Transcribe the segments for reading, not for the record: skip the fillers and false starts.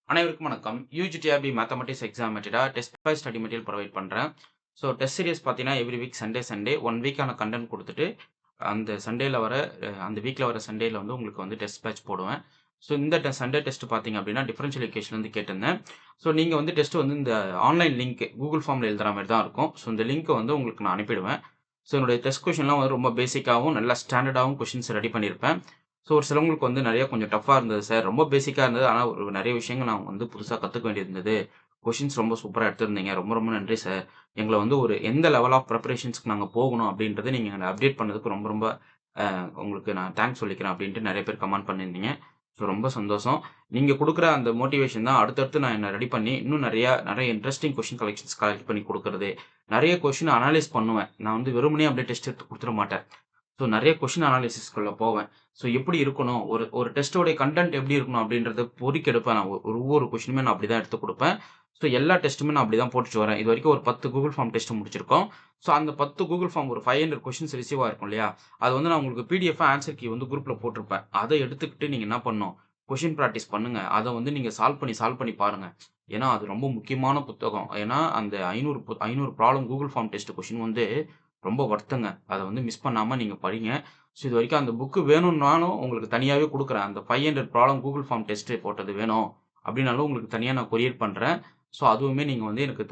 அனைவருக்கும் வணக்கம். UGTRB mathematics exam மெட்டீரியலா test by study material provide பண்றேன். ஸோ டெஸ்ட் சீரிஸ் பார்த்தீங்கன்னா, எவ்ரி வீக் சண்டே 1 வீக்கான கன்டென்ட் குடுத்துட்டு, அந்த சண்டேல வர அந்த வீக்ல வர சண்டேல வந்து உங்களுக்கு வந்து டெஸ்ட் பேட்ச் போடுவேன். ஸோ இந்த சண்டே டெஸ்ட் பார்த்தீங்க அப்படின்னா, டிஃபரன்ஷியல் ஈக்குவேஷன்லேருந்து கேட்டிருந்தேன். ஸோ நீங்க வந்து டெஸ்ட் வந்து இந்த ஆன்லைன் லிங்க் கூகுள் ஃபார்ம்ல எழுதுற மாரி தான் இருக்கும். ஸோ இந்த லிங்க்க வந்து உங்களுக்கு நான் அனுப்பிடுவேன். ஸோ என்னுடைய டெஸ்ட் கொஸ்டின்லாம் வந்து ரொம்ப பேசிக்காவும், நல்லா ஸ்டாண்டர்டாவும் கொஸ்டின்ஸ் ரெடி பண்ணியிருப்பேன். ஸோ ஒரு சிலவங்களுக்கு வந்து நெறைய கொஞ்சம் டஃப்பா இருந்தது சார். ரொம்ப பேசிக்கா இருந்தது. ஆனா ஒரு நெறைய விஷயங்கள் நான் வந்து புதுசா கத்துக்க வேண்டியது இருந்தது. கொஸ்டின்ஸ் ரொம்ப சூப்பரா எடுத்திருந்தீங்க. ரொம்ப ரொம்ப நன்றி சார். எங்கள வந்து ஒரு எந்த லெவல் ஆஃப் பிரிப்பரேஷன்ஸ்க்கு நாங்க போகணும் அப்படின்றத நீங்க எங்கள அப்டேட் பண்ணதுக்கு ரொம்ப ரொம்ப உங்களுக்கு நான் தேங்க்ஸ் சொல்லிக்கிறேன் அப்படின்ட்டு நெறைய பேர் கமெண்ட் பண்ணியிருந்தீங்க. ஸோ ரொம்ப சந்தோஷம். நீங்க குடுக்குற அந்த மோட்டிவேஷன் தான் அடுத்தடுத்து நான் என்ன ரெடி பண்ணி இன்னும் நெறைய இன்ட்ரஸ்டிங் கொஸ்டின் கலெக்ட் பண்ணி குடுக்குறது. நெறைய கொஸ்டின் அனலைஸ் பண்ணுவேன். நான் வந்து வெறுமனே அப்படியே டெஸ்ட் எடுத்து குடுத்துற மாட்டேன். ஸோ நெறைய கொஸ்டின் அனாலிசிஸ்குள்ள போவேன். ஸோ எப்படி இருக்கணும்? ஒரு ஒரு டெஸ்ட்டோட கன்டென்ட் எப்படி இருக்கணும்? அப்படின்றத பொறுக்கி எடுப்பேன் நான். ஒவ்வொரு கொஸ்டினுமே நான் அப்படி தான் எடுத்து குடுப்பேன். ஸோ எல்லா டெஸ்ட்டுமே நான் அப்படி தான் போட்டுட்டு வரேன். இதுவரைக்கும் ஒரு 10 கூகுள் ஃபார்ம் டெஸ்ட் முடிச்சிருக்கோம். ஸோ அந்த 10 கூகுள் ஃபார்ம் ஒரு 500 கொஸ்டின்ஸ் ரிசீவ் ஆயிருக்கும் இல்லையா? அது வந்து நான் உங்களுக்கு பிடிஎஃப்பா ஆன்ஸர் கீ வந்து குரூப்ல போட்டிருப்பேன். அத எடுத்துக்கிட்டு நீங்க என்ன பண்ணணும்? கொஸ்டின் பிராக்டிஸ் பண்ணுங்க. அத வந்து நீங்க சால்வ் பண்ணி பாருங்க. ஏன்னா, அது ரொம்ப முக்கியமான புத்தகம். ஏன்னா, அந்த 500 problem Google form test question வந்து ரொம்ப வொர்த்துங்க. அத வந்து மிஸ் பண்ணாம நீங்க படிங்க. ஸோ இதுவரைக்கும் அந்த புக் வேணும்னாலும் உங்களுக்கு தனியாவே குடுக்குறேன். அந்த 500 ப்ராப்ளம் கூகுள் ஃபார்ம் டெஸ்ட் போட்டது வேணும் அப்டின்னாலும் உங்களுக்கு தனியா நான் கொரியர் பண்றேன். ஸோ அதுவுமே நீங்க வந்து எனக்கு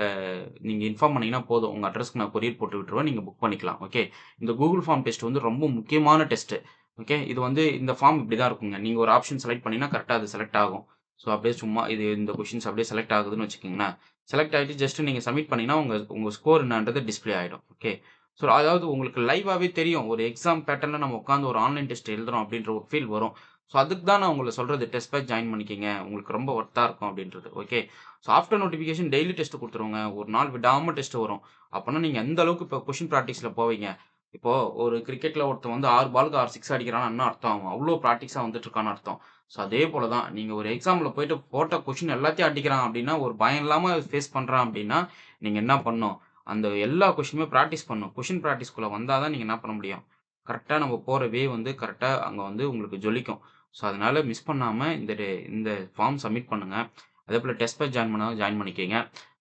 நீங்க இன்ஃபார்ம் பண்ணீங்கன்னா போதும். உங்க அட்ரஸ்க்கு நான் கொரியர் போட்டு விட்டுருவேன். நீங்க புக் பண்ணிக்கலாம். ஓகே. இந்த கூகுள் ஃபார்ம் டெஸ்ட் வந்து ரொம்ப முக்கியமான டெஸ்ட். ஓகே. இது வந்து இந்த ஃபார்ம் இப்படி தான் இருக்குங்க. நீங்க ஒரு ஆப்ஷன் செலக்ட் பண்ணீங்கன்னா கரெக்ட்டா அது செலக்ட் ஆகும். ஸோ அப்படியே சும்மா இந்த கொஸ்டின்ஸ் அப்படியே செலக்ட் ஆகுதுன்னு வச்சுக்கங்களேன். செலக்ட் ஆயிட்டு ஜஸ்ட் நீங்க சப்மிட் பண்ணீங்கன்னா உங்க உங்க ஸ்கோர் என்னன்றது டிஸ்ப்ளே ஆயிடும். ஓகே. ஸோ, அதாவது உங்களுக்கு லைவாவே தெரியும். ஒரு எக்ஸாம் பேட்டர்ன்ல நம்ம உட்கார்ந்து ஒரு ஆன்லைன் டெஸ்ட் எழுதுறோம் அப்படின்ற ஒரு ஃபீல் வரும். ஸோ, அதுக்கு தான் நான் உங்கள சொல்றது டெஸ்ட் பேட்ச் ஜாயின் பண்ணிக்கங்க. உங்களுக்கு ரொம்ப ஒர்த்தா இருக்கும் அப்படின்றது. Okay. So, after notification daily test குடுத்துருவோங்க. ஒரு நாள் விடாம டெஸ்ட் வரும். அப்பன்னா நீங்க எந்த அளவுக்கு இப்போ கொஸ்டின் பிராக்டிஸ்ல போவீங்க. இப்போ ஒரு கிரிக்கெட்ல ஒருத்தன் வந்து 6 பாலுக்கு 6 சிக்ஸ் அடிக்கிறான்னா என்ன அர்த்தம்? அவன் அவ்ளோ பிராக்டிஸா வந்துட்டு இருக்கான்னு அர்த்தம். ஸோ, அதே போல தான் நீங்க ஒரு எக்ஸாம்ல போயிட்டு போட்ட கொஸ்டின் எல்லாத்தையும் அடிக்கிறான் அப்படின்னா, ஒரு பயம் இல்லாம ஃபேஸ் பண்றான் அப்படின்னா, நீங்க என்ன பண்ணணும்? அந்த எல்லா கொஸ்டினுமே பிராக்டிஸ் பண்ணணும். கொஸ்டின் பிராக்டிஸ்குள்ள வந்தா தான் நீங்க என்ன பண்ண முடியும்? கரெக்ட்டா நம்ம போற வே வந்து கரெக்ட்டா அங்க வந்து உங்களுக்கு ஜொலிக்கும். ஸோ, அதனால மிஸ் பண்ணாம இந்த ஃபார்ம் சப்மிட் பண்ணுங்க. அதேபோல டெஸ்ட் பேட்ச் ஜாயின் பண்ணாலும் ஜாயின் பண்ணிக்கங்க.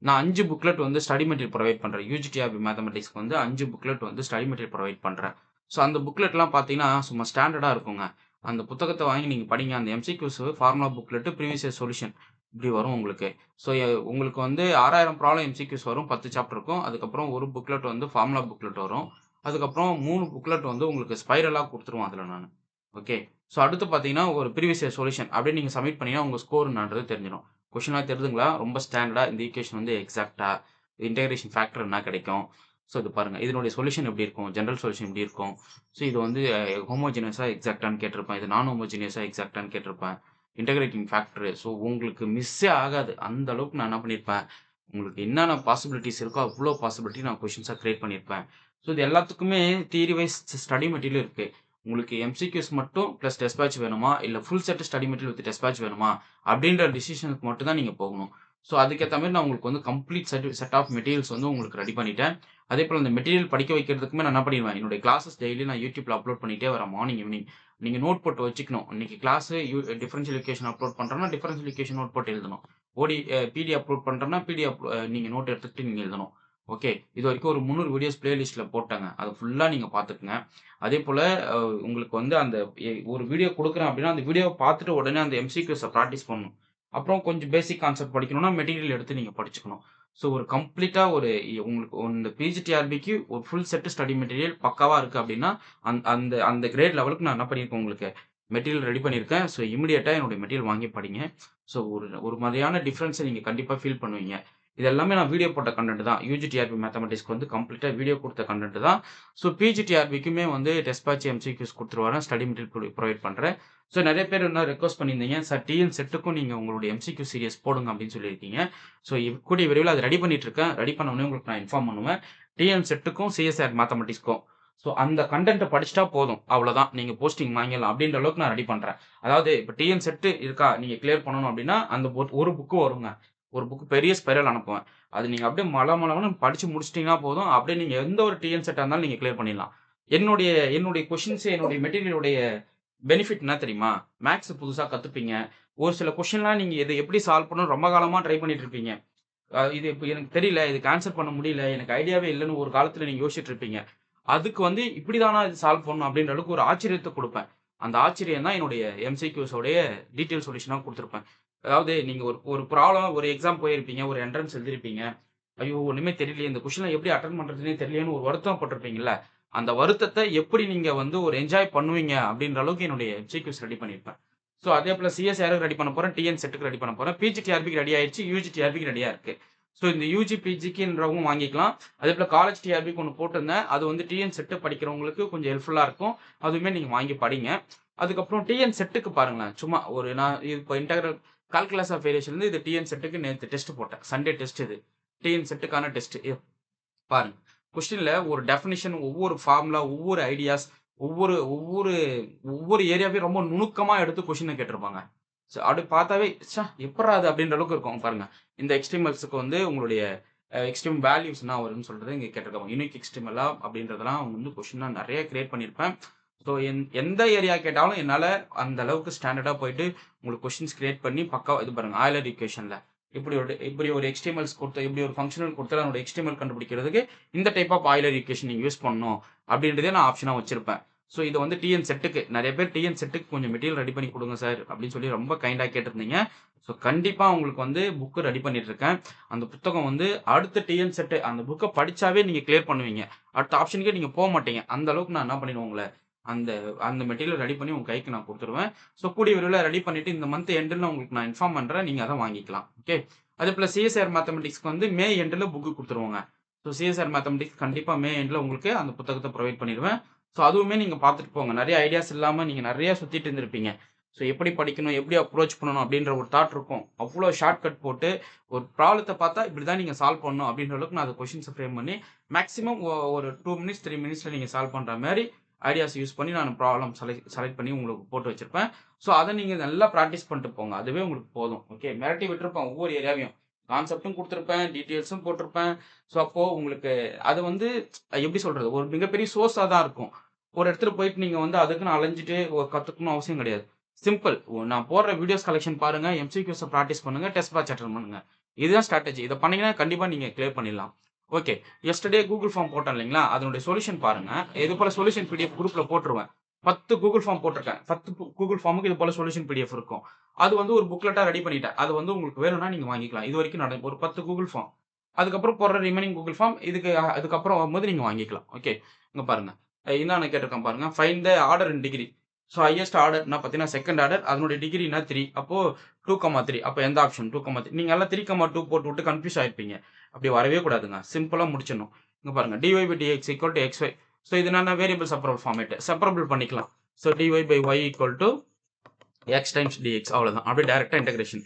நான் 5 புக்லெட் வந்து ஸ்டடி மெட்டீரியல் ப்ரொவைட் பண்றேன். யுஜிடிஆர்பி மேத்தமேட்டிக்ஸ்க்கு வந்து 5 புக்லெட் வந்து ஸ்டடி மெட்டீரியல் ப்ரொவைட் பண்றேன். ஸோ, அந்த புக்லெட்லாம் பார்த்தீங்கன்னா, சும்மா ஸ்டாண்டர்டா இருக்குங்க. அந்த புத்தகத்த வாங்கி நீங்க படிங்க. அந்த MCQs, formula booklet, previous year solution இப்படி வரும் உங்களுக்கு. ஸோ, உங்களுக்கு வந்து 6000 ப்ராப்ளம் எம்சிக்யூஸ் வரும். 10 சாப்டர் இருக்கும். அதுக்கப்புறம் ஒரு புக்லெட் வந்து ஃபார்முலா புக்லெட் வரும். அதுக்கப்புறம் 3 புக்லெட் வந்து உங்களுக்கு ஸ்பைரலா குடுத்துருவேன் அதுல நானு. ஓகே. ஸோ, அடுத்து பார்த்தீங்கன்னா, ஒரு ப்ரீவியஸ் இயர் சொல்யூஷன் அப்படியே நீங்க சப்மிட் பண்ணீங்கன்னா, உங்க ஸ்கோர் என்னான்றது தெரிஞ்சிரும். கொஸ்டின்லாம் தெரியுதுங்களா? ரொம்ப ஸ்டாண்டர்டா இந்த ஈக்குவேஷன் வந்து எக்ஸாக்ட்டா, இன்டகிரேஷன் ஃபேக்டர் என்ன கிடைக்கும்? ஸோ, இது பாருங்க. இதனுடைய சொல்யூஷன் எப்படி இருக்கும்? ஜெனரல் சொல்யூஷன் எப்படி இருக்கும்? ஸோ, இது வந்து ஹோமோஜினியஸா எக்ஸாக்ட்டான்னு கேட்டிருப்பேன். இது நான் ஹோமோஜினியஸா எக்ஸாக்ட்டான்னு கேட்டிருப்பேன். Integrating factor. ஸோ, உங்களுக்கு மிஸ்ஸே ஆகாது. அந்த அளவுக்கு நான் என்ன பண்ணியிருப்பேன், உங்களுக்கு என்னென்ன பாசிபிலிட்டீஸ் இருக்கோ, அவ்ளோ பாசிபிலிட்டி நான் கொஸ்டின்ஸா கிரியேட் பண்ணியிருப்பேன். ஸோ, இது எல்லாத்துக்குமே தியரி வைஸ் ஸ்டடி மெட்டீரியல் இருக்கு. உங்களுக்கு எம்சிக்யூஸ் மட்டும் பிளஸ் டெஸ்ட் பேட்ச் வேணுமா? இல்ல full set study material with test batch வேணுமா? அப்படின்ற டிசிஷனுக்கு மட்டும் தான் நீங்க போகணும். ஸோ, அதுக்கேத்த மாரி நான் உங்களுக்கு வந்து கம்ப்ளீட் செட் ஆஃப் மெட்டீரியல்ஸ் வந்து உங்களுக்கு ரெடி பண்ணிட்டேன். அதேபோல அந்த மெட்டீரியல் படிக்க வைக்கிறதுக்குமே நான் என்ன பண்ணிருவேன், என்னுடைய கிளாஸஸ் டெய்லி நான் YouTubeல அப்லோட் பண்ணிட்டே வரேன். Morning, evening. நீங்க நோட் போட்டு வச்சுக்கணும். இன்னைக்கு கிளாஸ் டிஃபரன்ஷியல் ஈக்குவேஷன் அப்லோட் பண்றேன்னா, டிஃபரன்ஷியல் ஈக்குவேஷன் நோட் போட்டு எழுதணும். பிடி அப்லோட் பண்றேன்னா, நீங்க நோட் எடுத்துக்கிட்டு நீங்க எழுதணும். ஓகே. இதுவரைக்கும் ஒரு 300 வீடியோஸ் பிளேலிஸ்ட்ல போட்டேங்க. அத ஃபுல்லா நீங்க பார்த்துக்கங்க. அதேபோல அ உங்களுக்கு வந்து அந்த ஒரு வீடியோ குடுக்குறேன் அப்டின்னா, அந்த வீடியோவ பார்த்துட்டு உடனே அந்த எம்சிக்யூஸ பிராக்டிஸ் பண்ணணும். அப்புறம் கொஞ்சம் பேசிக் கான்செப்ட் படிக்கணும்னா, மெட்டீரியல் எடுத்து நீங்க படிச்சுக்கணும். ஸோ ஒரு கம்ப்ளீட்டா உங்களுக்கு இந்த பிஜிடிஆர்பிக்கு ஒரு ஃபுல் செட் ஸ்டடி மெட்டீரியல் பக்காவா இருக்கு அப்டின்னா, அந்த அந்த கிரேட் லெவலுக்கு நான் என்ன பண்ணியிருக்கேன் உங்களுக்கு மெட்டீரியல் ரெடி பண்ணியிருக்கேன். ஸோ இமிடியேட்டா என்னுடைய மெட்டீரியல் வாங்கி படிங்க. ஸோ ஒரு ஒரு மாதிரியான டிஃபரன்ஸ நீங்க கண்டிப்பா ஃபீல் பண்ணுவீங்க. இது எல்லாமே நான் வீடியோ போட்ட கன்டென்ட் தான். யுஜிடிஆர்பி மேத்தமேட்டிக்ஸ்க்கு வந்து கம்ப்ளீட்டா வீடியோ குடுத்த கன்டென்ட் தான். ஸோ பிஜிடிஆர்பிக்குமே வந்து டெஸ்ட் பேட்ச், எம்சிக்யூஸ் குடுத்துட்டு வரேன். ஸ்டடி மெட்டீரியல் ப்ரொவைட் பண்றேன். ஸோ நெறைய பேர் என்ன ரெக்வெஸ்ட் பண்ணியிருந்தீங்க. சார் டிஎன் செட்டுக்கும் நீங்க உங்களுடைய எம்சிக்யூ சீரிஸ் போடுங்க அப்டின்னு சொல்லியிருக்கீங்க. ஸோ கூடிய விரைவில அத ரெடி பண்ணிட்டு இருக்கேன். ரெடி பண்ண உடனே உங்களுக்கு நான் இன்ஃபார்ம் பண்ணுவேன். டிஎன் செட்டுக்கும், சிஎஸ்ஆர் மேத்தமேட்டிக்ஸ்க்கும். ஸோ அந்த கன்டென்ட்ட படிச்சுட்டா போதும். அவ்வளோதான். நீங்க போஸ்டிங் வாங்கிடலாம் அப்டின்ற அளவுக்கு நான் ரெடி பண்றேன். அதாவது இப்ப டிஎன் செட் இருக்கா? நீங்க கிளியர் பண்ணணும் அப்டின்னா, அந்த ஒரு புக் வருங்க. ஒரு புக் பெரிய ஸ்பைரல் அனுப்புவேன். அது நீங்க அப்டியே மளமளன்னு படிச்சு முடிச்சுட்டீங்கன்னா போதும். அப்டியே நீங்க எந்த ஒரு டிஎன் செட்டா இருந்தாலும் நீங்க கிளியர் பண்ணிடலாம். என்னுடைய என்னுடைய கொஸ்டின்ஸ் என்னுடைய மெட்டீரியலுடைய பெனிஃபிட் என்ன தெரியுமா? மேத்ஸ் புதுசா கத்துப்பீங்க. ஒரு சில கொஸ்டின்லாம் நீங்க இத எப்படி சால்வ் பண்ணணும்னு ரொம்ப காலமா ட்ரை பண்ணிட்டு இருப்பீங்க. இது இப்ப எனக்கு தெரியல. இதுக்கு ஆன்ஸர் பண்ண முடியல. எனக்கு ஐடியாவே இல்லன்னு ஒரு காலத்துல நீங்க யோசிச்சுட்டு இருப்பீங்க. அதுக்கு வந்து இப்படி தானா இது சால்வ் பண்ணணும் அப்படின்ற அளவுக்கு ஒரு ஆச்சரியத்த குடுப்பேன். அந்த ஆச்சரியம் தான் என்னுடைய எம்சிக்யூஸ் உடைய டீட்டெயில் சொல்யூஷனா குடுத்திருப்பேன். அதாவது நீங்க ஒரு ஒரு ப்ராப்ளம் ஒரு எக்ஸாம் போயிருப்பீங்க. ஒரு என்ட்ரன்ஸ் எழுதியிருப்பீங்க. ஐயோ! ஒண்ணுமே தெரியலையே. இந்த கொஸ்டின எப்படி அட்டெண்ட் பண்றதுன்னே தெரியலையேன்னு ஒரு வருத்தம் பட்டுருப்பீங்கல்ல. அந்த வருத்தத்த எப்படி நீங்க வந்து ஒரு என்ஜாய் பண்ணுவீங்க அப்படின்ற அளவுக்கு என்னுடைய எம்சிக்யூஸ் ரெடி பண்ணியிருப்பேன். ஸோ அதே போல சிஎஸ்ஆருக்கு ரெடி பண்ண போறேன். டிஎன் செட்டுக்கு ரெடி பண்ண போறேன். பிஜிடிஆர்பிக்கு ரெடி ஆயிருச்சு. யுஜிடிஆர்பிக்கு ரெடியா இருக்கு. ஸோ இந்த யுஜி, பிஜிக்குன்றவங்க வாங்கிக்கலாம். அதேபோல காலேஜ் டிஆர்பிக்கு ஒண்ணு போட்டிருந்தேன். அது வந்து டிஎன் செட் படிக்கிறவங்களுக்கு கொஞ்சம் ஹெல்ப்ஃபுல்லா இருக்கும். அதுவுமே நீங்க வாங்கி படிங்க. அதுக்கப்புறம் டிஎன் செட்டுக்கு பாருங்களேன். சும்மா ஒரு நான் இப்போ இன்டெக்ரல் கால்குலஸ் ஆஃப் வேரியேஷன்லருந்து இது டிஎன் செட்டுக்கு நேத்து டெஸ்ட் போட்டேன். சண்டே டெஸ்ட் இது. டிஎன் செட்டுக்கான டெஸ்ட். பாருங்க. கொஸ்டின்ல ஒரு டெஃபினிஷன், ஒவ்வொரு ஃபார்முலா, ஒவ்வொரு ஐடியாஸ், ஒவ்வொரு ஒவ்வொரு ஒவ்வொரு ஏரியாவையும் ரொம்ப நுணுக்கமா எடுத்து கொஸ்டின கேட்டிருப்பாங்க. அப்படி பார்த்தாவே, எப்புட்றா அது அப்படின்ற அளவுக்கு இருக்கும் பாருங்க. இந்த எக்ஸ்ட்ரீமல்ஸ்க்கு வந்து உங்களுடைய எக்ஸ்ட்ரீம் வேல்யூஸ் என்ன வரும்னு சொல்றத இங்க கேட்டிருக்காங்க. யூனிக் எக்ஸ்ட்ரீமலா அப்படின்றதெல்லாம் அவங்க வந்து கொஸ்டினா நெறைய கிரியேட் பண்ணியிருப்பேன். ஸோ எந்த ஏரியா கேட்டாலும் என்னால அந்த அளவுக்கு ஸ்டாண்டர்டா போயிட்டு உங்களுக்கு கொஸ்டின்ஸ் கிரியேட் பண்ணி பக்காவா இது பாருங்க. ஆய்லர் ஈக்குவேஷன்ல இப்படி ஒரு எக்ஸ்டிமல்ஸ் கொடுத்து இப்படி ஒரு ஃபங்ஷனல் கொடுத்து அதனோட எக்ஸ்டிமல் கண்டுபிடிக்கிறதுக்கு இந்த டைப் ஆஃப் ஆய்லர் ஈக்குவேஷன் நீங்க யூஸ் பண்ணணும் அப்படின்றதே நான் ஆப்ஷனா வச்சிருப்பேன். ஸோ இது வந்து டிஎன் செட்டுக்கு நிறைய பேர் டிஎன் செட்டுக்கு கொஞ்சம் மெட்டீரியல் ரெடி பண்ணி கொடுங்க சார் அப்படின்னு சொல்லி ரொம்ப கைண்டா கேட்டிருந்தீங்க. ஸோ கண்டிப்பா உங்களுக்கு வந்து புக் ரெடி பண்ணிட்டு இருக்கேன். அந்த புத்தகம் வந்து அடுத்த டிஎன் செட் அந்த புக்கை படிச்சாவே நீங்க கிளியர் பண்ணுவீங்க. அடுத்த ஆப்ஷனுக்கே நீங்க போக மாட்டீங்க. அந்த அளவுக்கு நான் என்ன பண்ணிடுவேன் உங்களை அந்த அந்த மெட்டீரியல் ரெடி பண்ணி உங்க கைக்கு நான் குடுத்துருவேன். ஸோ கூடிய விரைவில ரெடி பண்ணிட்டு இந்த மந்த் எண்டுல உங்களுக்கு நான் இன்ஃபார்ம் பண்றேன். நீங்க அத வாங்கிக்கலாம். ஓகே. அதேபோல சிஎஸ்ஆர் மேத்தமேட்டிக்ஸ்க்கு வந்து மே எண்டுல புக் குடுத்துருவோங்க. ஸோ சிஎஸ்ஆர் மேத்தமேட்டிக்ஸ் கண்டிப்பா மே எண்டுல உங்களுக்கு அந்த புத்தகத்த புரொவைட் பண்ணிருவேன். ஸோ அதுவுமே நீங்க பார்த்துட்டு போங்க. நெறைய ஐடியாஸ் இல்லாம நீங்க நெறைய சுத்திட்டு இருந்திருப்பீங்க. ஸோ எப்படி படிக்கணும், எப்படி அப்ரோச் பண்ணணும் அப்படின்ற ஒரு தாட் இருக்கும். அவ்ளோ ஷார்ட்கட் போட்டு ஒரு ப்ராப்ளத்த பார்த்தா இப்படி தான் நீங்க சால்வ் பண்ணணும் அப்படின்ற அளவுக்கு நான் அந்த கொஸ்டின்ஸ ஃப்ரேம் பண்ணி மேக்ஸிமம் ஒரு 2 மினிட்ஸ், 3 மினிட்ஸ்ல நீங்க சால்வ் பண்ற மாரி ஐடியாஸ் யூஸ் பண்ணி நான் ப்ராப்ளம் செலக்ட் பண்ணி உங்களுக்கு போட்டு வச்சிருப்பேன். ஸோ அத நீங்க நல்லா பிராக்டிஸ் பண்ணிட்டு போங்க. அதுவே உங்களுக்கு போதும். ஓகே. மிரட்டி விட்டுருப்பேன் ஒவ்வொரு ஏரியாவையும். கான்செப்ட்டும் குடுத்திருப்பேன், டீட்டெயில்ஸும் போட்டிருப்பேன். ஸோ அப்போ உங்களுக்கு அது வந்து எப்படி சொல்றது? ஒரு மிகப்பெரிய சோர்ஸா தான் இருக்கும். ஒரு இடத்துல போயிட்டு நீங்க வந்து அதுக்குன்னு அலைஞ்சுட்டு கத்துக்கணும்னு அவசியம் கிடையாது. சிம்பிள். நான் போடுற வீடியோஸ் கலெக்ஷன் பாருங்க, எம்சிக்யூஸ பிராக்டிஸ் பண்ணுங்க, டெஸ்ட் பேட்ச் அட்டெண்ட் பண்ணுங்க. இதுதான் ஸ்ட்ராட்டஜி. இத பண்ணீங்கன்னா கண்டிப்பா நீங்க கிளியர் பண்ணிடலாம். ஓகே. எஸ்டர்டே கூகுள் ஃபார்ம் போட்டேன் இல்லைங்களா? அதனுடைய சொல்யூஷன் பாருங்க. இது போல சொல்யூஷன் பிடிஎஃப் குரூப்ல போட்டுருவேன். 10 கூகுள் ஃபார்ம் போட்டிருக்கேன். 10 கூகுள் ஃபார்முக்கு இது போல சொல்யூஷன் பிடிஎஃப் இருக்கும். அது வந்து ஒரு புக்லெட்டா ரெடி பண்ணிட்டேன். அது வந்து உங்களுக்கு வேணும்னா நீங்க வாங்கிக்கலாம். இதுவரைக்கும் ஒரு 10 கூகுள் ஃபார்ம். அதுக்கப்புறம் போடுற ரிமைனிங் கூகுள் ஃபார்ம் அதுக்கப்புறம் வரும்போது நீங்க வாங்கிக்கலாம். ஓகே. இங்க பாருங்க. இந்தான கேட்டிருக்கேன் பாருங்க. Find the order in degree. So highest ஆர்டர்னா பார்த்தீங்கன்னா, செகண்ட் ஆர்டர். அதனுடைய டிகிரினா 3. அப்போ 2,3. அப்ப எந்த ஆப்ஷன்? 2,3. நீங்க எல்லாம் 3,2 போட்டு விட்டு கன்ஃப்யூஸ் ஆயிருப்பீங்க. அப்படி வரவே கூடாதுங்க. சிம்பிளா முடிச்சிடணும். இங்க பாருங்க. dy by dx equal to xy. So இது என்னன்னா வேரியபிள் செப்பரபிள் ஃபார்மேட். செப்பரபிள் பண்ணிக்கலாம். So dy by y equal to x times dx அவ்வளவுதான். அப்படியே டைரக்டா இன்டகிரேஷன்.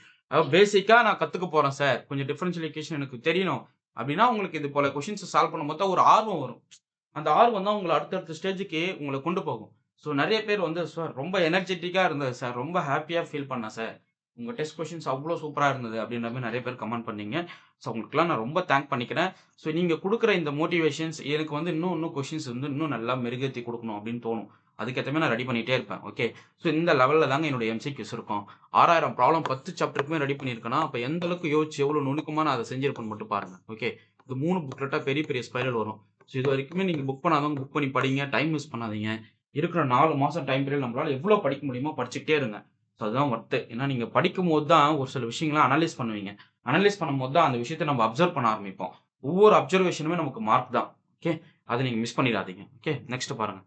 பேசிக்கா நான் கத்துக்க போறேன் சார். கொஞ்சம் டிஃபரன்ஷியல் ஈக்குவேஷன் எனக்கு தெரியணும். அப்படின்னா உங்களுக்கு இது போல கொஸ்டின்ஸ் சால்வ் பண்ணும்போது தான் ஒரு ஆர்வம் வரும். அந்த ஆர்வம் தான் உங்கள அடுத்தடுத்த ஸ்டேஜ்க்கு உங்கள கொண்டு போகும். ஸோ நெறைய பேர் வந்து சார் ரொம்ப எனர்ஜெட்டிக்கா இருந்தது சார். ரொம்ப ஹேப்பியா ஃபீல் பண்ணேன் சார். உங்க டெஸ்ட் கொஸ்டின்ஸ் அவ்ளோ சூப்பரா இருந்தது அப்படின்ற மாரி நெறைய பேர் கமெண்ட் பண்ணீங்க. ஸோ உங்களுக்கெல்லாம் நான் ரொம்ப தேங்க் பண்ணிக்கிறேன். ஸோ நீங்க குடுக்குற இந்த மோட்டிவேஷன்ஸ் எனக்கு வந்து இன்னும் கொஸ்டின்ஸ் வந்து இன்னும் நல்லா மெருகேத்தி குடுக்கணும் அப்படின்னு தோணும். அதுக்கேத்த மாரி நான் ரெடி பண்ணிட்டே இருப்பேன். ஓகே. ஸோ இந்த லெவல்ல தாங்க என்னுடைய எம்சிக்யூஸ் இருக்கும். 6000 ப்ராப்ளம் 10 சாப்டருக்குமே ரெடி பண்ணியிருக்கேன்னா, அப்ப எந்த அளவுக்கு யோசிச்சு எவ்வளோ நுணுக்கமா நான் அத செஞ்சிருப்பேன்னு மட்டும் பாருங்க. ஓகே. இது 3 புக்லெட்டா பெரிய பெரிய ஸ்பைரல் வரும். ஸோ இதுவரைக்குமே நீங்க புக் பண்ணாதவங்க புக் பண்ணி படிங்க. டைம் வேஸ்ட் பண்ணாதீங்க. இருக்கிற 4 மாசம் டைம் பீரியட் நம்மளால எவ்வளோ படிக்க முடியுமோ படிச்சுக்கிட்டே இருங்க. ஸோ அதுதான் ஒர்த்து. ஏன்னா நீங்க படிக்கும்போது தான் ஒரு சில விஷயங்கள அனலைஸ் பண்ணுவீங்க. அனலைஸ் பண்ணும்போது தான் அந்த விஷயத்த நம்ம அப்சர்வ் பண்ண ஆரம்பிப்போம். ஒவ்வொரு அப்சர்வேஷனுமே நமக்கு மார்க் தான். ஓகே. அத நீங்க மிஸ் பண்ணிறாதீங்க. ஓகே. நெக்ஸ்ட் பாருங்க.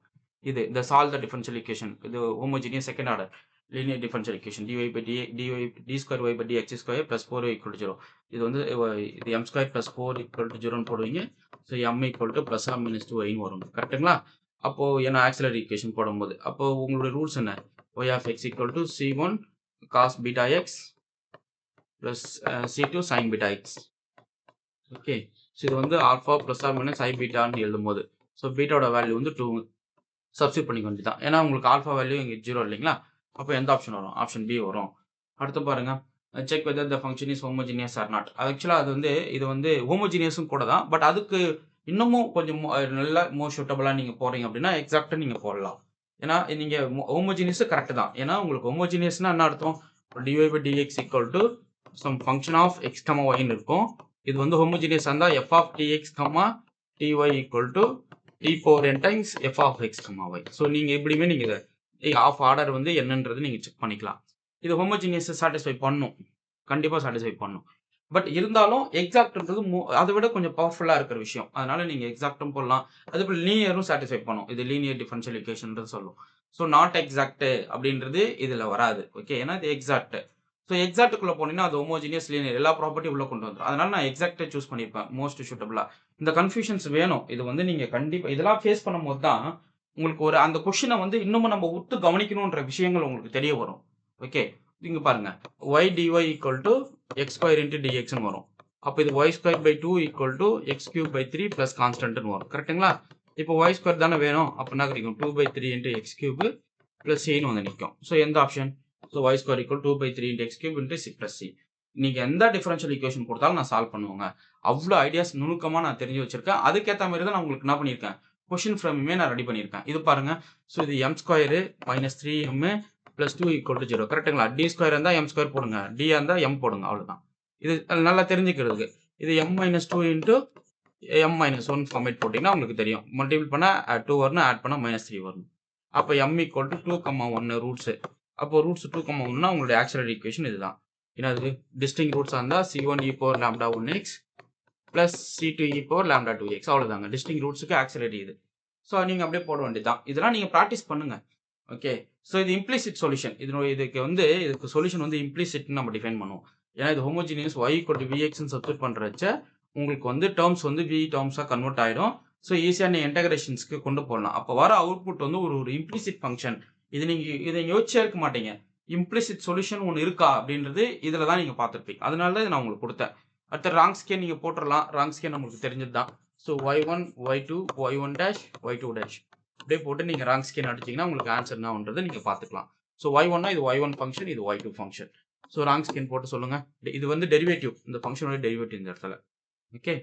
இந்த சால்வ் த டிஃபரன்ஷியல் ஈக்குவேஷன். இது homogeneous second order linear differential equation. dy square y dy x square plus 4y equal to 0. இது வந்து இது m square plus 4 equal to 0ன்னு போடுவீங்க. So m equal to plus R minus 2yன்னு வரும். கரெக்ட்டுங்களா? அப்போ ஏன்னா ஆக்ஸிலரி ஈக்குவேஷன் போடும்போது. அப்போ உங்களுடைய ரூல்ஸ் என்ன? y of x equal to c1 cos beta x plus c2 sin beta x. Okay. So இது வந்து alpha plus R minus i பீட்டான்னு எழுதும்போது. ஸோ பீட்டாவோட வேல்யூ வந்து 2 சப்ஸ்டிட்யூட் பண்ணிக்க வேண்டியதுதான். ஏன்னா உங்களுக்கு ஆல்பா வேல்யூ இங்க 0 இல்லைங்களா? அப்போ எந்த ஆப்ஷன் வரும்? ஆப்ஷன் பி வரும். அடுத்து பாருங்க. Check whether the function is homogeneous or not. ஆக்சுவலா இது வந்து ஹோமோஜீனியஸும் கூட தான். பட் அதுக்கு இன்னமும் கொஞ்சம் நல்லா மோர் சூட்டபிளா நீங்க போறீங்க அப்படின்னா எக்ஸாக்ட்டா நீங்க போடலாம். ஏன்னா நீங்க ஹோமோஜீனியஸ் கரெக்ட் தான். ஏன்னா உங்களுக்கு ஹோமோஜீனியஸ்னா என்ன அர்த்தம்? dy by dx equal to some function of x, y ன்னு இருக்கும். இது வந்து ஹோமோஜீனியஸ் இருந்தா f of tx, ty equal to t power n times f of x, y. So நீங்க எப்படியுமே நீங்க இதை ஆஃப் ஆர்டர் வந்து என்னன்றது நீங்க செக் பண்ணிக்கலாம். இது ஹோமோஜீனியஸ் சாட்டிஸ்ஃபை பண்ணும், கண்டிப்பா சாட்டிஸ்ஃபை பண்ணும். பட் இருந்தாலும் எக்ஸாக்ட்ன்றது அதை விட கொஞ்சம் பவர்ஃபுல்லா இருக்கிற விஷயம். அதனால நீங்க எக்ஸாக்ட்டும் போடலாம். அதுபோல் லீனியரும் சாட்டிஸ்ஃபை பண்ணும். இது லீனியர் டிஃபரன்ஷியல் ஈக்குவேஷன்ன்றது சொல்லும். ஸோ நாட் எக்ஸாக்ட் அப்படின்றது இதுல வராது. ஓகே, ஏன்னா இது எக்ஸாக்ட். ஸோ எக்ஸாக்ட்டுக்குள்ள போனீங்கன்னா அது ஹோமோஜீனியஸ் லீனியர் எல்லா ப்ராப்பர்ட்டி உள்ள கொண்டு வந்துடும். அதனால நான் எக்ஸாக்டை சூஸ் பண்ணியிருப்பேன் மோஸ்ட் சூட்டபிளா. இந்த கன்ஃபியூஷன்ஸ் வேணும். இது வந்து நீங்க கண்டிப்பா இதெல்லாம் ஃபேஸ் பண்ணும்போது தான் உங்களுக்கு ஒரு அந்த கொஸ்டினை வந்து இன்னமும் நம்ம உத்து கவனிக்கணுன்ற விஷயங்கள் உங்களுக்கு தெரிய வரும். ஓகே, இங்க பாருங்க y dy equal to x square into dx ன்னு வரும். அப்போ இது y square by 2 equal to x cube by 3 plus constant ன்னு வரும். கரெக்ட்டுங்களா? இப்போ y square தானே வேணும். அப்போ என்ன கிடைக்கும்? 2 by 3 into x cube plus c ன்னு வந்து நிற்கும். ஸோ எந்த option? So y square equal 2 by 3 into x cube into c plus c. நீங்க எந்த டிஃபரன்ஷியல் ஈக்குவேஷன் கொடுத்தாலும் நான் சால்வ் பண்ணுவேங்க. அவ்வளோ ஐடியாஸ் நுணுக்கமா நான் தெரிஞ்சு வச்சிருக்கேன். அதுக்கேற்ற மாதிரி தான் நான் உங்களுக்கு என்ன பண்ணியிருக்கேன், கொஸ்டின் ஃப்ரேமுமே நான் ரெடி பண்ணியிருக்கேன். இது பாருங்க. ஸோ இது m square minus 3m plus 2 equal to 0. கரெக்ட்டுங்களா? d ஸ்கொயர் இருந்தால் m ஸ்கொயர் போடுங்க, d இருந்தால் m போடுங்க, அவ்வளோதான். இது நல்லா தெரிஞ்சுக்கிறதுக்கு. இது m minus 2 into m minus 1 format போட்டிங்கன்னா உங்களுக்கு தெரியும். மல்டிபிள் பண்ணால் 2 வரணும், ஆட் பண்ணால் -3 வரணும். அப்போ m equal to 2,1 ரூட்ஸு. அப்போ ரூட்ஸ் 2,1னா உங்களுடைய ஆக்சிலரி ஈக்குவேஷன் இதுதான். என்னது? டிஸ்டிங் ரூட்ஸாக இருந்தால் c1 e power lambda 1x plus c2 e power lambda 2x, அவ்வளோதாங்க. டிஸ்டிங் ரூட்ஸுக்கு ஆக்சிலரி இது. ஸோ நீங்கள் அப்படியே போட வேண்டியதுதான். இதெல்லாம் நீங்கள் ப்ராக்டிஸ் பண்ணுங்க. ஓகே, ஸோ இது இம்ப்ளிசிட் சொல்யூஷன். இதுக்கு சொல்யூஷன் வந்து இம்ப்ளிசிட்னு நம்ம டிஃபைன் பண்ணுவோம். ஏன்னா இது homogeneous y equal to vx ன்னு சப்ஸ்டிட்யூட் பண்றச்ச உங்களுக்கு வந்து டேர்ம்ஸ் வந்து v டேர்ம்ஸாக கன்வெர்ட் ஆகிடும். ஸோ ஈஸியாக நீங்கள் இன்டகிரேஷன்ஸ்க்கு கொண்டு போடலாம். அப்போ வர அவுட்புட் வந்து ஒரு இம்ப்ளிசிட் ஃபங்க்ஷன். இதை யோசிச்சே இருக்க மாட்டீங்க. இம்ப்ளிசிட் சொல்யூஷன் ஒன்று இருக்கா அப்படின்றது இதில் தான் நீங்கள் பார்த்துருப்பீங்க. அதனால தான் நான் உங்களுக்கு கொடுத்தேன். அடுத்த ராங் ஸ்கேன் நீங்கள் போட்டுடலாம். ராங் ஸ்கேன் நம்மளுக்கு தெரிஞ்சது தான். So y1 y2 y1 dash y2 dash அப்படியே போட்டு நீங்கள் ராங் ஸ்கேன் அடிச்சிங்கன்னா உங்களுக்கு ஆன்சர் என்னன்றதை நீங்கள் பார்த்துக்கலாம். ஸோ y1னா இது y1 ஃபங்க்ஷன், இது y2 function. So wrong scan போட்டு சொல்லுங்க. இது வந்து டெரிவேட்டிவ், இந்த ஃபங்க்ஷனோட டெரிவேட்டிவ் இந்த இடத்துல. ஓகே,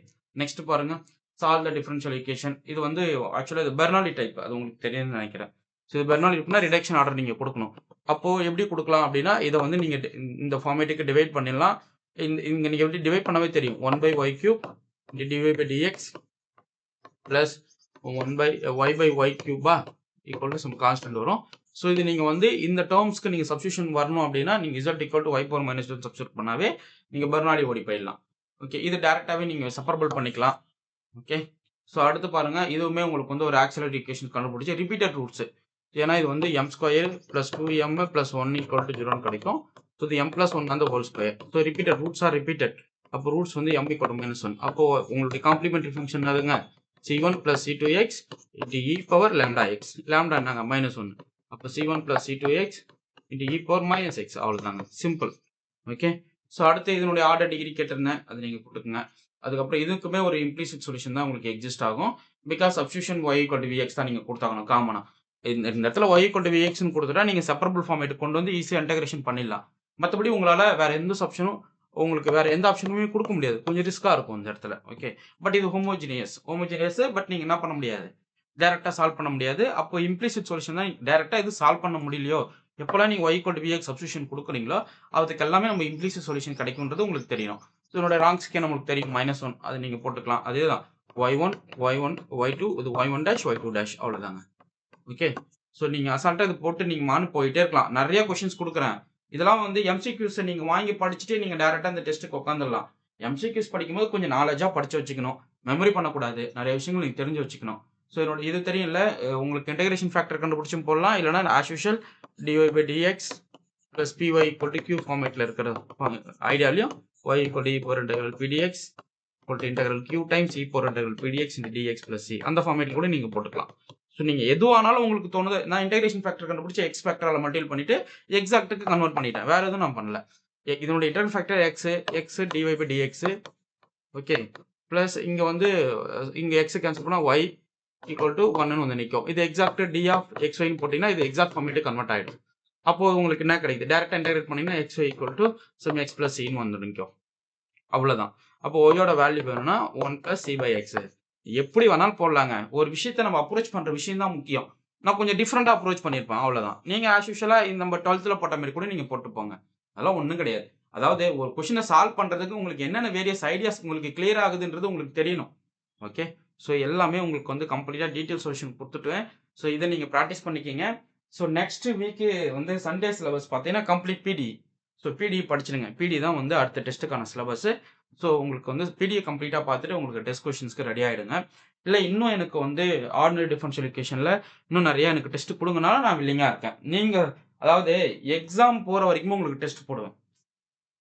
நெக்ஸ்ட் பாருங்க. Solve the differential equation. இது வந்து ஆக்சுவலாக இது பெர்னாலி டைப், அது உங்களுக்கு தெரியும்னு நினைக்கிறேன். ஸோ இது பெர்னாலி டைப்னா ரிடக்ஷன் ஆர்டர் நீங்கள் கொடுக்கணும். அப்போ எப்படி கொடுக்கலாம் அப்படின்னா இதை வந்து நீங்கள் இந்த ஃபார்மேட்டுக்கு டிவைட் பண்ணிடலாம். இங்கே நீங்கள் எப்படி டிவைட் பண்ணவே தெரியும். 1 by y cube dy by dx plus 1 by y cube equal to some constant வரும். ஸோ இது நீங்கள் வந்து இந்த டேர்ம்ஸ்க்கு நீங்கள் சப்ஸ்டியூஷன் வரணும் அப்படின்னா நீங்கள் z equal to y power minus 2 substitute பண்ணாவே நீங்கள் பெர்னாலி ஓடி போயிடலாம். ஓகே, இது டேரெக்டாகவே நீங்கள் செப்பரபிள் பண்ணிக்கலாம். ஓகே, ஸோ அடுத்து பாருங்க. இதுவுமே உங்களுக்கு வந்து ஒரு ஆக்சிலரி ஈக்குவேஷன் கண்டுபிடிச்சி ரிப்பீட்டட் ரூட்ஸ். ஏன்னா இது வந்து m square plus 2m plus 1 equal to 0 கிடைக்கும். ஸோ இது m plus 1 அந்த whole square. So repeated roots R repeated. அப்போ ரூட்ஸ் வந்து m equal to -1. அப்போ உங்களுடைய காம்ப்ளிமெண்டரி ஃபங்க்ஷன் அதுங்க c1 plus c2x into e power lambda x. lambda என்னங்க -1. அப்போ c1 plus c2x into e power minus x, அவ்வளோதாங்க. Simple. Okay, so அடுத்து இதனுடைய ஆர்டர் டிகிரி கேட்டிருந்தேன், அது நீங்கள் போட்டுக்குங்க. அதுக்கப்புறம் இதுக்குமே ஒரு இம்ப்ளிசிட் சொல்யூஷன் தான் உங்களுக்கு எக்ஸிஸ்ட் ஆகும். Because substitution y equal to vx தான் நீங்கள் கொடுத்தாகணும் காமனா. இந்த இடத்துல y equal to vx ன்னு கொடுத்துட்டா நீங்கள் செப்பரபிள் ஃபார்மேட் கொண்டு வந்து ஈஸியாக இன்டகிரேஷன் பண்ணிடலாம். மற்றபடி உங்களால் வேற எந்த ஆப்ஷனும் உங்களுக்கு வேற எந்த ஆப்ஷனுமே கொடுக்க முடியாது. கொஞ்சம் ரிஸ்காக இருக்கும் இந்த இடத்துல. ஓகே, பட் இது ஹோமோஜினியஸ் பட் நீங்கள் என்ன பண்ண முடியாது, டேரெக்டாக சால்வ் பண்ண முடியாது. அப்போ இம்ப்ளிசிட் சொல்யூஷன் தான். டேரெக்டாக இது சால்வ் பண்ண முடியலையோ, எப்போல்லாம் நீங்கள் y equal to vx substitution கொடுக்குறீங்களோ அதுக்கு எல்லாமே நம்ம இம்ப்ளிசிட் சொல்யூஷன் கிடைக்கும்ன்றது உங்களுக்கு தெரியணும். ஸோ என்னோட ராங் ஸ்கேன் நம்மளுக்கு தெரியும் -1, அது நீங்கள் போட்டுக்கலாம். அதே தான் y1 y2 இது y1 dash y2 dash, அவ்வளோதாங்க. ஓகே, ஸோ நீங்கள் அசால்ட்டாக இது போட்டு நீங்கள் மானு போயிட்டே இருக்கலாம். நிறைய கொஸ்டின்ஸ் கொடுக்குறேன். இதெல்லாம் வந்து எம்சிக்யூஸை நீங்கள் வாங்கி படிச்சுட்டு நீங்கள் டேரெக்டாக இந்த டெஸ்ட்டுக்கு உட்காந்துடலாம். எம்சிக்யூஸ் படிக்கும்போது கொஞ்சம் நாலேஜாக படித்து வச்சுக்கணும். மெமரி பண்ணக்கூடாது. நிறைய விஷயங்கள் நீங்கள் தெரிஞ்சு வச்சுக்கணும். ஸோ என்னோட இது தெரியல, உங்களுக்கு இன்டகிரேஷன் ஃபேக்டர் கண்டுபிடிச்சும் போடலாம். இல்லைனா as usual dy by dx plus py equal to q ஃபார்மேட்டில் இருக்கிற ஐடியாலையும் y equal to e power integral pdx equal to integral q times e power integral pdx into dx plus c அந்த ஃபார்மேட்டில் கூட நீங்கள் போட்டுக்கலாம். So நீங்கள் எதுவானாலும் உங்களுக்கு தோணுது. நான் இன்டகிரேஷன் ஃபேக்டர் கண்டுபிடிச்சி எக்ஸ் ஃபேக்டரால் மல்டிபிள் பண்ணிட்டு எக்ஸாக்ட்டுக்கு கன்வெர்ட் பண்ணிட்டேன். வேறு எதுவும் நான் பண்ணல. இதனுடைய integral factor X dy by dx. Okay, plus இங்கே வந்து இங்கே எக்ஸ் கேன்சல் பண்ணால் y equal to 1ன்னு வந்து நிற்கும். இது எக்ஸாக்ட் d of xy போட்டிங்கன்னா இது எக்ஸாக்ட் ஃபார்மேட்டு கன்வெர்ட் ஆகிடும். அப்போது உங்களுக்கு என்ன கிடைக்குது, டேரெக்டாக இன்டகிரேட் பண்ணிங்கன்னா xy equal to some x plus cன்னு வந்து நிற்கும். அவ்வளோதான். அப்போ ஒய்யோட வேல்யூ வேணும்னா 1 plus c by x. எப்படி வேணாலும் போடலாங்க. ஒரு விஷயத்தை நம்ம அப்ரோச் பண்ணுற விஷயம் தான் முக்கியம். நான் கொஞ்சம் டிஃபரெண்ட்டா அப்ரோச் பண்ணியிருப்பேன். அவ்வளோதான். நீங்க ஆஸ் யூசுவலா நம்ம 12த்ல போட்ட மாரி கூட நீங்க போட்டு போங்க. அதெல்லாம் ஒண்ணும் கிடையாது. அதாவது ஒரு கொஸ்டின சால்வ் பண்றதுக்கு உங்களுக்கு என்னென்ன வேரியஸ் ஐடியாஸ் உங்களுக்கு கிளியர் ஆகுதுன்றது உங்களுக்கு தெரியணும். ஓகே. ஸோ எல்லாமே உங்களுக்கு வந்து கம்ப்ளீட்டா டீட்டெயில் சொல்யூஷன் குடுத்துட்டேன். ஸோ இத நீங்க பிராக்டிஸ் பண்ணிக்கங்க. ஸோ நெக்ஸ்ட் வீக் வந்து சண்டே சிலபஸ் பார்த்தீங்கன்னா, கம்ப்ளீட் பிடி. ஸோ பிடி படிச்சுடுங்க. பிடி தான் வந்து அடுத்த டெஸ்ட்டுக்கான சிலபஸ். ஸோ உங்களுக்கு வந்து பிடிய கம்ப்ளீட்டா பார்த்துட்டு உங்களுக்கு டெஸ்ட் கொஸ்டின்ஸ்க்கு ரெடி ஆயிடுங்க. இல்ல இன்னும் எனக்கு வந்து ஆர்டினரி டிஃபரன்ஷியல் ஈக்குவேஷன்ல இன்னும் நெறைய எனக்கு டெஸ்ட் குடுங்கனாலும் நான் வில்லிங்கா இருக்கேன். நீங்க அதாவது எக்ஸாம் போற வரைக்குமே உங்களுக்கு டெஸ்ட் போடுவேன்.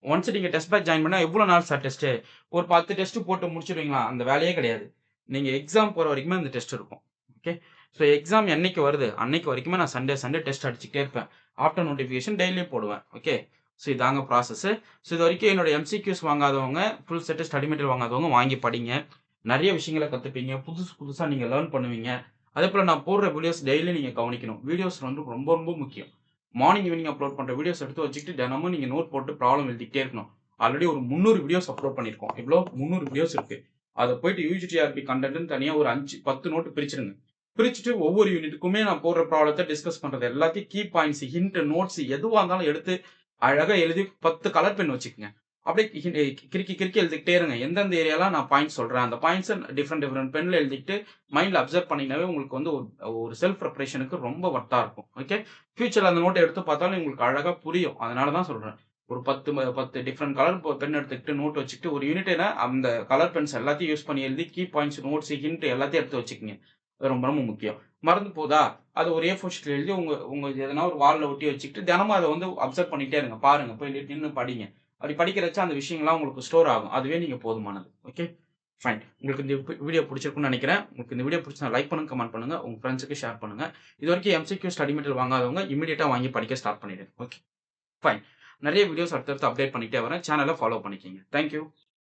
ஒன்ஸ் நீங்க டெஸ்ட் பேட்ச் ஜாயின் பண்ணா எவ்வளோ நாள் சார் டெஸ்ட்டு? ஒரு 10 டெஸ்ட் போட்டு முடிச்சுடுவீங்களா? அந்த வேலையே கிடையாது. நீங்க எக்ஸாம் போற வரைக்குமே அந்த டெஸ்ட் இருக்கும். ஓகே. ஸோ எக்ஸாம் என்னைக்கு வருது? அன்னைக்கு வரைக்குமே நான் சண்டே டெஸ்ட் அடிச்சுக்கிட்டே இருப்பேன். ஆஃப்டர் நோட்டிஃபிகேஷன் டெய்லியும் போடுவேன். ஓகே. ஸோ இதாங்க ப்ராசஸ். ஸோ இதுவரைக்கும் என்னோட எம்சிக்யூஸ் வாங்காதவங்க, ஃபுல் செட் ஸ்டடி மெட்டீரியல் வாங்காதவங்க வாங்கி படிங்க. நெறைய விஷயங்கள கத்துப்பீங்க. புதுசா நீங்க லேர்ன் பண்ணுவீங்க. அதேபோல நான் போடுற வீடியோஸ் டெய்லி நீங்க கவனிக்கணும். வீடியோஸ் வந்து ரொம்ப ரொம்ப முக்கியம். மார்னிங், ஈவினிங் அப்லோட் பண்ற வீடியோஸ் எடுத்து வச்சுக்கிட்டு தினமும் நீங்க நோட் போட்டு ப்ராப்ளம் எழுதிக்கிட்டே இருக்கணும். ஆல்ரெடி ஒரு 300 வீடியோஸ் அப்லோட் பண்ணியிருக்கோம். எவ்வளோ? 300 வீடியோஸ் இருக்கு. அத போயிட்டு யுஜிடிஆர்பி கன்டென்ட்ன்னு தனியா ஒரு 5, 10 நோட்டு பிரிச்சுருங்க. பிரிச்சுட்டு ஒவ்வொரு யூனிட்டுக்குமே நான் போடுற ப்ராப்ளத்த டிஸ்கஸ் பண்றது எல்லாத்தையும் கீ பாயிண்ட்ஸ், ஹிண்ட், நோட்ஸ் எதுவா இருந்தாலும் எடுத்து அழகா எழுதி 10 கலர் பென் வச்சுக்கங்க. அப்படியே கிறுக்கி கிறுக்கி எழுதிக்கிட்டே இருங்க. எந்தெந்த ஏரியாலாம் நான் பாயிண்ட்ஸ் சொல்றேன். அந்த பாயிண்ட்ஸ டிஃபரெண்ட் பென்ல எழுதிக்கிட்டு மைண்ட்ல அப்சர்வ் பண்ணீங்கனாவே உங்களுக்கு வந்து ஒரு செல்ஃப் ப்ரிப்பரேஷனுக்கு ரொம்ப வொர்த்தா இருக்கும். ஓகே. ஃபியூச்சர்ல அந்த நோட்ட எடுத்து பார்த்தாலும் உங்களுக்கு அழகா புரியும். அதனால தான் சொல்றேன். ஒரு 10 டிஃபரெண்ட் கலர் பென் எடுத்துக்கிட்டு நோட் வச்சுக்கிட்டு ஒரு யூனிட்னா அந்த கலர் பென்ஸ் எல்லாத்தையும் யூஸ் பண்ணி எழுதி கீ பாயிண்ட்ஸ், நோட்ஸ், ஹிண்ட் எல்லாத்தையும் எடுத்து வச்சுக்கங்க. அது ரொம்ப ரொம்ப முக்கியம். மறந்து போதா? அது ஒரு A4 ஷீட்ல எழுதி உங்க உங்க எதனா ஒரு வால்ல ஒட்டி வச்சுக்கிட்டு தினமும் அத வந்து அப்சர்வ் பண்ணிட்டே இருங்க. பாருங்க. போய் நின்னு படிங்க. அப்படி படிக்கிறச்ச அந்த விஷயங்கள்லாம் உங்களுக்கு ஸ்டோர் ஆகும். அதுவே நீங்க போதுமானது. ஓகே. ஃபைன். உங்களுக்கு இந்த வீடியோ புடிச்சிருக்கும்னு நெனைக்கிறேன். உங்களுக்கு இந்த வீடியோ புடிச்சா லைக் பண்ணுங்க, கமெண்ட் பண்ணுங்க. உங்க ஃபிரெண்ட்ஸ்க்கு ஷேர் பண்ணுங்க. இதுவரைக்கும் எம்சிக்யூ ஸ்டடி மெட்டீரியல் வாங்காதவங்க இமிடியேட்டா வாங்கி படிக்க ஸ்டார்ட் பண்ணிடுங்க. ஓகே. ஃபைன். நெறைய வீடியோஸ் அடுத்தடுத்து அப்டேட் பண்ணிட்டே வரேன். சேனல ஃபாலோ பண்ணிக்கங்க. Thank you.